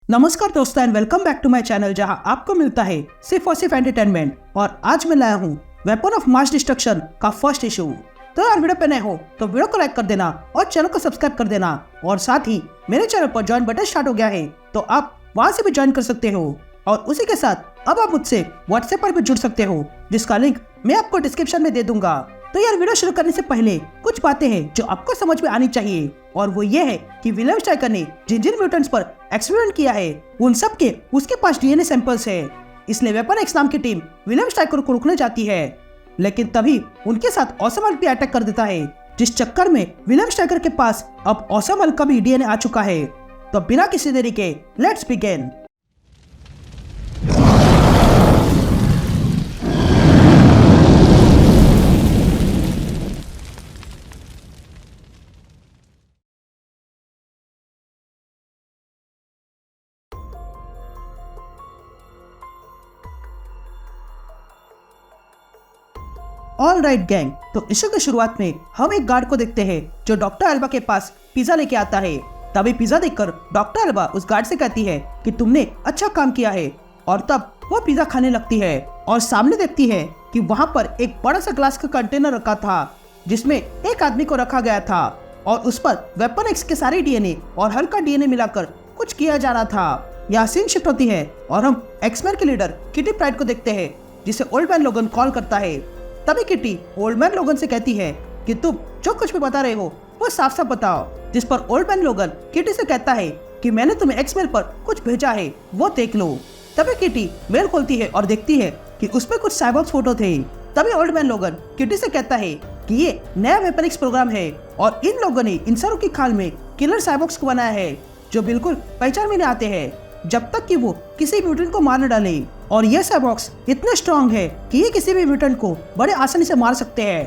नमस्कार दोस्तों and welcome back to my channel जहां आपको मिलता है सिर्फ और सिर्फ एंटरटेनमेंट। और आज मैं लाया हूं वेपन ऑफ मास डिस्ट्रक्शन का फर्स्ट इशू। तो यार वीडियो पे नए हो तो वीडियो को लाइक कर देना और चैनल को सब्सक्राइब कर देना। और साथ ही मेरे चैनल पर ज्वाइन बटन स्टार्ट हो गया है तो आप वहां से भी ज्वाइन कर सकते हो। और उसी के साथ अब आप मुझसे व्हाट्सएप पर भी जुड़ सकते हो जिसका लिंक मैं आपको डिस्क्रिप्शन में दे दूंगा। तो यार वीडियो शुरू करने से पहले कुछ बातें हैं जो आपको समझ में आनी चाहिए और वो ये है कि विलियम स्ट्राइकर ने जिन जिन म्यूटेंट्स पर एक्सपेरिमेंट किया है उन सब के उसके पास डीएनए सैंपल्स है। इसलिए वेपन एक्स नाम की टीम विलियम स्ट्राइकर को रोकने जाती है, लेकिन तभी उनके साथ ऑसम हल्क भी अटैक कर देता है, जिस चक्कर में विलियम स्ट्राइकर के पास अब ऑसम हल्क का भी डीएनए आ चुका है। तो बिना किसी देरी के let's begin. All right gang, तो इशू की शुरुआत में हम एक गार्ड को देखते हैं जो डॉक्टर अल्बा के पास पिज्जा लेके आता है। तभी पिज्जा देखकर डॉक्टर अल्बा उस गार्ड से कहती है कि तुमने अच्छा काम किया है, और तब वो पिज्जा खाने लगती है और सामने देखती है कि वहाँ पर एक बड़ा सा ग्लास का कंटेनर रखा था जिसमें एक आदमी को रखा गया था और उस पर वेपन एक्स के सारे डीएनए और हल्क का डीएनए मिलाकर कुछ किया जा रहा था। यहाँ सीन शिफ्ट होती है और हम एक्समैन के लीडर किटी प्राइड को देखते हैं जिसे ओल्ड मैन लोगन कॉल करता है। तभी किटी ओल्ड मैन लोगन से कहती है कि तुम जो कुछ भी बता रहे हो वो साफ साफ बताओ, जिस पर ओल्ड मैन लोगन किटी से कहता है कि मैंने तुम्हें एक्समेल पर कुछ भेजा है, वो देख लो। तभी किटी मेल खोलती है और देखती है कि उसमें कुछ साइबॉर्ग्स फोटो थे। तभी ओल्ड मैन लोगन किटी से कहता है कि ये नया वेपन एक्स प्रोग्राम है और इन लोगों ने इंसानों की खाल में किलर साइबॉर्ग्स को बनाया है जो बिल्कुल पहचान में नहीं आते हैं जब तक कि वो किसी म्यूटेंट को मार न डाले। और ये साइबॉर्ग्स इतने स्ट्रॉन्ग है कि ये किसी भी म्यूटेंट को बड़े आसानी से मार सकते हैं।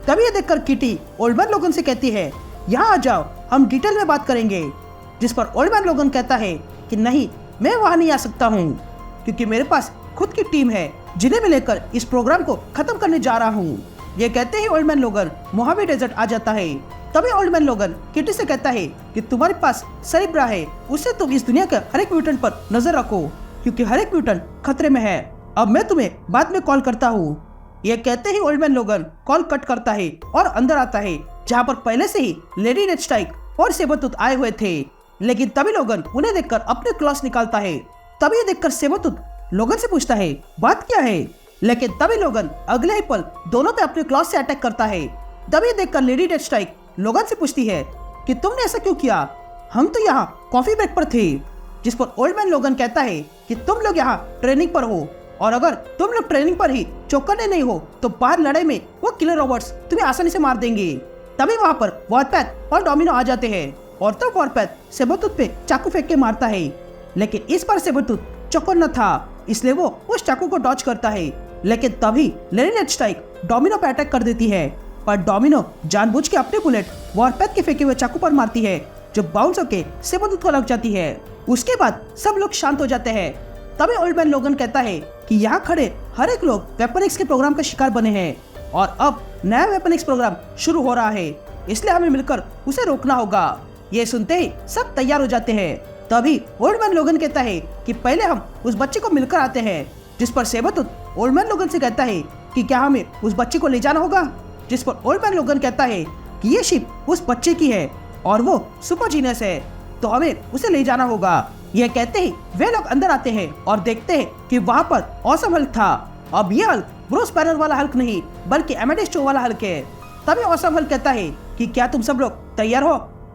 तभी ये देखकर किटी ओल्ड मैन लोगन से कहती है यहाँ आ जाओ, हम डिटेल में बात करेंगे। जिस पर ओल्ड मैन लोगन कहता है कि नहीं, मैं वहाँ नहीं आ सकता हूँ क्योंकि मेरे पास खुद की टीम है जिन्हें मैं लेकर इस प्रोग्राम को खत्म करने जा रहा हूँ। ये कहते ही ओल्ड मैन लोगन मोहावे डेजर्ट आ जाता है। तभी ओल्ड मैन लोगन किटी से कहता है कि तुम्हारे पास सेरिब्रा है, उससे तुम इस दुनिया के हर एक म्यूटेंट पर नजर रखो क्योंकि हर एक म्यूटेंट खतरे में है। अब मैं तुम्हें बाद में कॉल करता हूँ। ये कहते ही old man Logan call cut करता है और अंदर आता है जहाँ पर पहले से ही लेडी डेथस्ट्राइक और सेबरटूथ आए हुए थे। लेकिन तभी लोगन उन्हें देखकर अपने क्लॉस निकालता है। तभी ये देखकर सेबरटूथ लोगन से पूछता है बात क्या है, लेकिन तभी लोगन अगले ही पल दोनों पे अपने क्लॉस से अटैक करता है। तभी देखकर लेडी डेथस्ट्राइक लोगन से पूछती है कि तुमने ऐसा क्यों किया, हम तो यहाँ कॉफी ब्रेक पर थे। जिस पर ओल्ड मैन लोगन कहता है कि तुम लोग यहाँ ट्रेनिंग पर हो और अगर तुम लोग ट्रेनिंग पर ही चौकन्ने नहीं हो तो बाहर लड़ाई में वो किलर रोबोट्स तुम्हें आसानी से मार देंगे। तभी वहाँ पर वॉरपैथ और डोमिनो आ जाते हैं और तब वॉरपैथ सेबरटूथ पे चाकू फेंक के मारता है, लेकिन इस बार सेबरटूथ चौकन्ना था इसलिए वो उस चाकू को डॉच करता है। लेकिन तभी लेडी डेथस्ट्राइक डोमिनो पे अटैक कर देती है, पर डोमिनो जानबूझ के अपने बुलेट वॉरपैथ के फेंके हुए चाकू पर मारती है जो बाउंस होके सेबरटूथ को लग जाती है। उसके बाद सब लोग शांत हो जाते हैं। तभी ओल्ड मैन लोगन कहता है कि यहाँ खड़े हर एक लोग वेपन एक्स के प्रोग्राम का शिकार बने हैं और अब नया वेपन एक्स प्रोग्राम शुरू हो रहा है, इसलिए हमें मिलकर उसे रोकना होगा। ये सुनते ही सब तैयार हो जाते हैं। तभी ओल्ड मैन लोगन कहता है कि पहले हम उस बच्चे को मिलकर आते हैं। जिस पर सेबरटूथ ओल्ड मैन लोगन से कहता है कि क्या हमें उस बच्चे को ले जाना होगा। जिस पर ओल्ड मैन लोगन कहता है कि ये शिप उस बच्चे की है और वो सुपर जीनियस है तो हमें उसे ले जाना होगा। यह कहते ही वे लोग अंदर आते हैं और देखते हैं कि वहाँ पर ऑसम हल्क था। अब ये हल्क ब्रूस बैनर वाला हल्क नहीं बल्कि एमेडेस चो वाला हल्क है। तभी ऑसम हल्क कहता है कि क्या तुम सब लोग तैयार हो।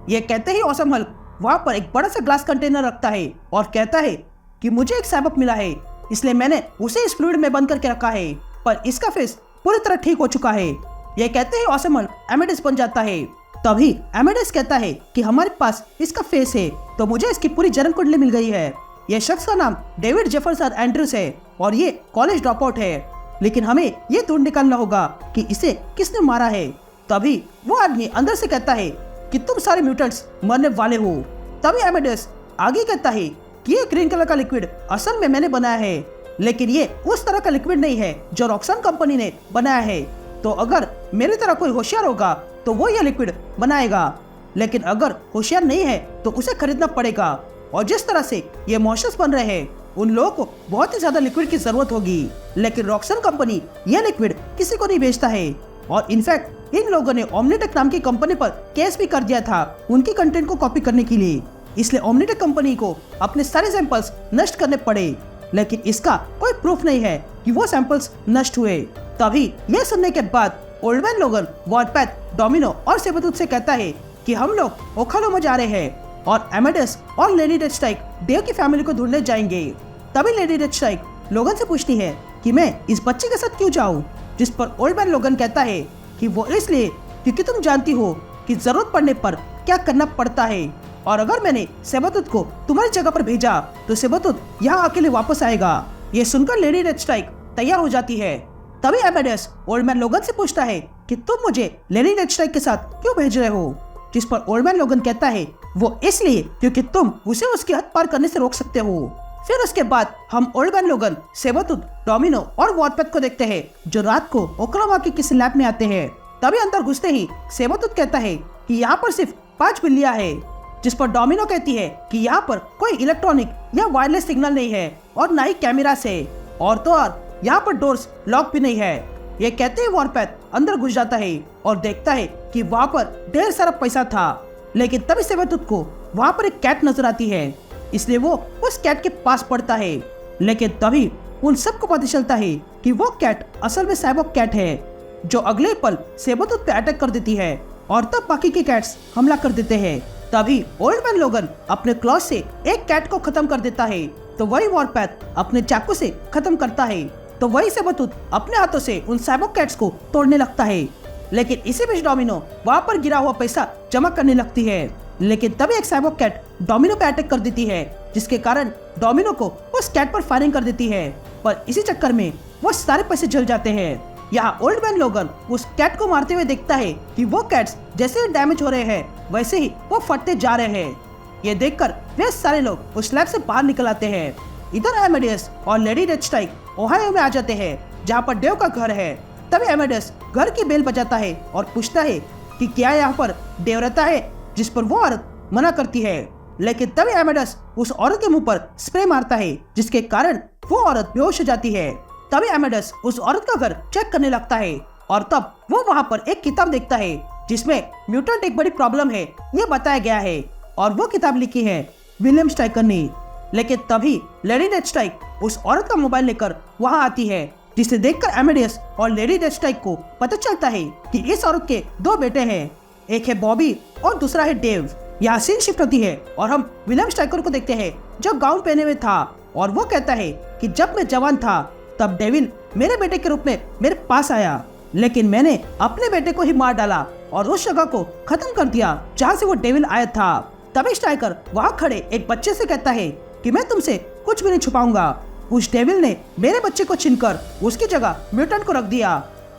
यह कहते ही ऑसम हल्क वहाँ पर एक बड़ा सा ग्लास कंटेनर रखता है और कहता है कि मुझे एक साइबॉर्ग मिला है इसलिए मैंने उसे इस फ्लूइड में बंद करके रखा है, पर इसका फेस पूरी तरह ठीक हो चुका है। यह कहते ही ऑसम हल्क एमेडेस बन जाता है। तभी एमेडेस कहता है कि हमारे पास इसका फेस है तो मुझे इसकी पूरी जन्म कुंडली मिल गई है। यह शख्स का नाम डेविड जेफरसन एंड्रूस है और ये कॉलेज ड्रॉप आउट है, लेकिन हमें ये ढूंढ निकालना होगा कि इसे किसने मारा है। तभी वो आदमी अंदर से कहता है कि तुम सारे म्यूटेंट्स मरने वाले हो। तभी एमेडेस आगे कहता है कि ये ग्रीन कलर का लिक्विड असल में मैंने बनाया है, लेकिन ये उस तरह का लिक्विड नहीं है जो रॉक्सन कंपनी ने बनाया है। तो अगर मेरी तरह कोई होशियार होगा तो वो ये लिक्विड बनाएगा, लेकिन अगर होशियार नहीं है तो उसे खरीदना पड़ेगा और जिस तरह से ये मॉन्स्टर्स बन रहे हैं उन लोगों को बहुत ही ज्यादा लिक्विड की जरूरत होगी, लेकिन रॉक्सन कंपनी ये लिक्विड किसी को नहीं बेचता है। और इनफैक्ट इन लोगों ने ओमनीटेक नाम की कंपनी पर केस भी कर दिया था उनकी कंटेंट को कॉपी करने के लिए। इसलिए ओमनीटेक कंपनी को अपने सारे सैंपल्स नष्ट करने पड़े, लेकिन इसका कोई प्रूफ नहीं है कि वो सैंपल्स नष्ट हुए। तभी ये सुनने के बाद ओल्ड मैन लोगन वॉटपैथ, डोमिनो और सेबरटूथ से कहता है कि हम लोग ओखालो में जा रहे हैं और एमेडस और लेडी डेथस्ट्राइक डेव की फैमिली को ढूंढने जाएंगे। तभी लेडी डेथस्ट्राइक लोगन से पूछती है कि मैं इस बच्चे के साथ क्यों जाऊं, जिस पर ओल्ड मैन लोगन कहता है कि वो इसलिए क्योंकि तुम जानती हो कि जरूरत पड़ने पर क्या करना पड़ता है, और अगर मैंने सेबरटूथ को तुम्हारी जगह पर भेजा तो सेबरटूथ यहाँ अकेले वापस आएगा। ये सुनकर लेडी डेथस्ट्राइक तैयार हो जाती है। तभी एमेडस ओल्ड मैन लोगन से पूछता है कि तुम मुझे लेडी डेथस्ट्राइक के साथ क्यों भेज रहे हो, जिस पर ओल्ड मैन लोगन कहता है वो इसलिए क्योंकि तुम उसे उसकी हद पार करने से रोक सकते हो। फिर उसके बाद हम ओल्ड मैन लोगन, सेबरटूथ, डोमिनो और वॉटपैथ को देखते हैं जो रात को ओक्लाहोमा के किसी लैब में आते हैं। तभी अंदर घुसते ही सेबरटूथ कहता है कि यहाँ पर सिर्फ 5 बिल्लियां हैं, जिस पर डोमिनो कहती है कि यहाँ पर कोई इलेक्ट्रॉनिक या वायरलेस सिग्नल नहीं है और ना ही कैमरा से, और तो और यहाँ पर डोर्स लॉक भी नहीं है। ये कहते ही वॉटपैथ अंदर घुस जाता है और देखता है कि वहाँ पर ढेर सारा पैसा था, लेकिन तभी सेबरटूथ को वहाँ पर एक कैट नजर आती है, इसलिए वो उस कैट के पास पड़ता है। लेकिन तभी उन सबको पता चलता है कि वो कैट असल में साइबॉर्ग कैट है जो अगले पल सेबरटूथ पे अटैक कर देती है, और तब बाकी के कैट्स हमला कर देते हैं। तभी ओल्ड मैन लोगन अपने क्लॉज से एक कैट को खत्म कर देता है, तो वही वॉटपैथ अपने चाकू से खत्म करता है, तो वही सेबरटूथ अपने हाथों से उन साइबॉर्ग कैट्स को तोड़ने लगता है। लेकिन इसी बीच डोमिनो वहाँ पर गिरा हुआ पैसा जमा करने लगती है, लेकिन तभी एक साइबॉर्ग कैट डोमिनो पे अटैक कर देती है, जिसके कारण डोमिनो को उस कैट पर फायरिंग कर देती है, पर इसी चक्कर में वो सारे पैसे जल जाते हैं। यहाँ ओल्ड मैन लोगन उस कैट को मारते हुए देखता है कि वो कैट्स जैसे ही डैमेज हो रहे हैं वैसे ही वो फटते जा रहे हैं। ये देखकर वे सारे लोग उस लैब से बाहर निकल आते हैं। इधर एमेडियस और लेडी डेथस्ट्राइक ओहायो में आ जाते हैं जहाँ पर डेव का घर है। तभी एमेडियस घर की बेल बजाता है और पूछता है कि क्या यहाँ पर डेव रहता है, जिस पर वो औरत मना करती है। लेकिन तभी एमेडियस उस औरत के मुंह पर स्प्रे मारता है, जिसके कारण वो औरत बेहोश हो जाती है। तभी एमेडियस उस औरत का घर चेक करने लगता है और तब वो वहाँ पर एक किताब देखता है जिसमें म्यूटेंट एक बड़ी प्रॉब्लम है ये बताया गया है, और वो किताब लिखी है विलियम स्ट्राइकर ने। लेकिन तभी लेडी डेथस्ट्राइक उस औरत का मोबाइल लेकर वहाँ आती है, जिसे देखकर एमेडियस और लेडी डेथस्ट्राइक को पता चलता है कि इस औरत के 2 बेटे हैं, एक है बॉबी और दूसरा है डेव। यहाँ सीन शिफ्ट होती है और हम विलियम स्ट्राइकर को देखते हैं जो गाउन पहने हुए था, और वो कहता है कि जब मैं जवान था तब डेविल मेरे बेटे के रूप में मेरे पास आया, लेकिन मैंने अपने बेटे को ही मार डाला और उस जगह को खत्म कर दिया जहाँ से वो डेविल आया था। तभी स्ट्राइकर वहाँ खड़े एक बच्चे से कहता है कि मैं तुमसे कुछ भी नहीं छुपाऊंगा। उस डेविल ने मेरे बच्चे को छीनकर उसकी जगह म्यूटेंट को रख दिया,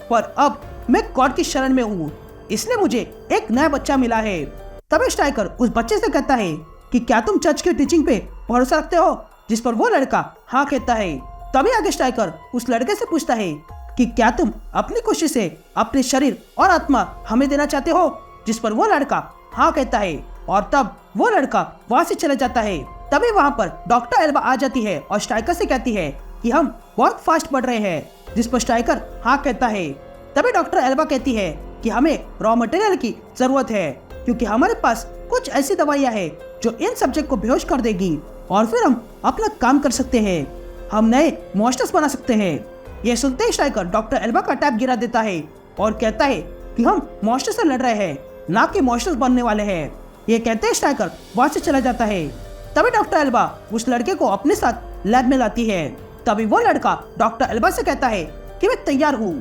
पर अब मैं गॉड की शरण में हूँ, इसलिए मुझे एक नया बच्चा मिला है। तभी स्ट्राइकर उस बच्चे से कहता है कि क्या तुम चर्च की टीचिंग पे भरोसा रखते हो, जिस पर वो लड़का हाँ कहता है। तभी आगे स्ट्राइकर उस लड़के से पूछता है कि क्या तुम अपनी खुशी से अपने शरीर और आत्मा हमें देना चाहते हो, जिस पर वो लड़का हाँ कहता है, और तब वो लड़का वहाँ से चला जाता है। तभी वहाँ पर डॉक्टर एल्बा आ जाती है और स्ट्राइकर से कहती है कि हम बहुत फास्ट बढ़ रहे हैं, जिस पर स्ट्राइकर हाँ कहता है। तभी डॉक्टर एल्बा कहती है कि हमें रॉ मटेरियल की जरूरत है, क्योंकि हमारे पास कुछ ऐसी दवाइयाँ हैं जो इन सब्जेक्ट को बेहोश कर देगी और फिर हम अपना काम कर सकते हैं, हम नए मॉन्स्टर्स बना सकते हैं। यह सुनते ही स्ट्राइकर डॉक्टर एल्बा का टैब गिरा देता है और कहता है कि हम मॉन्स्टर से लड़ रहे हैं, ना कि मॉन्स्टर्स बनने वाले हैं। ये कहते ही स्ट्राइकर वहाँ से चला जाता है। तभी डॉक्टर एल्बा उस लड़के को अपने साथ लैब में लाती है। तभी वो लड़का डॉक्टर एल्बा से कहता है कि मैं तैयार हूँ।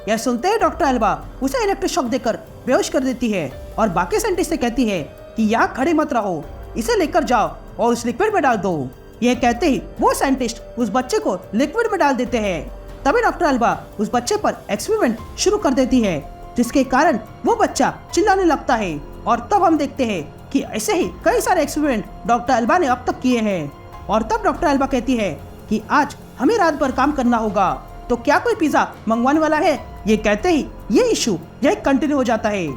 यह सुनते ही डॉक्टर एल्बा उसे इलेक्ट्रिक शॉक देकर बेहोश कर देती है और बाकी साइंटिस्ट से कहती है कि यहाँ खड़े मत रहो, इसे लेकर जाओ और उस लिक्विड में डाल दो। यह कहते ही वो साइंटिस्ट उस बच्चे को लिक्विड में डाल देते हैं। तभी डॉक्टर एल्बा उस बच्चे पर एक्सपेरिमेंट शुरू कर देती है, जिसके कारण वो बच्चा चिल्लाने लगता है, और तब हम देखते हैं कि ऐसे ही कई सारे एक्सपेरिमेंट डॉक्टर एल्बा ने अब तक किए हैं। और तब डॉक्टर एल्बा कहती है कि आज हमें रात भर काम करना होगा, तो क्या कोई पिज्जा मंगवाने वाला है। ये कहते ही ये इशू यही कंटिन्यू हो जाता है।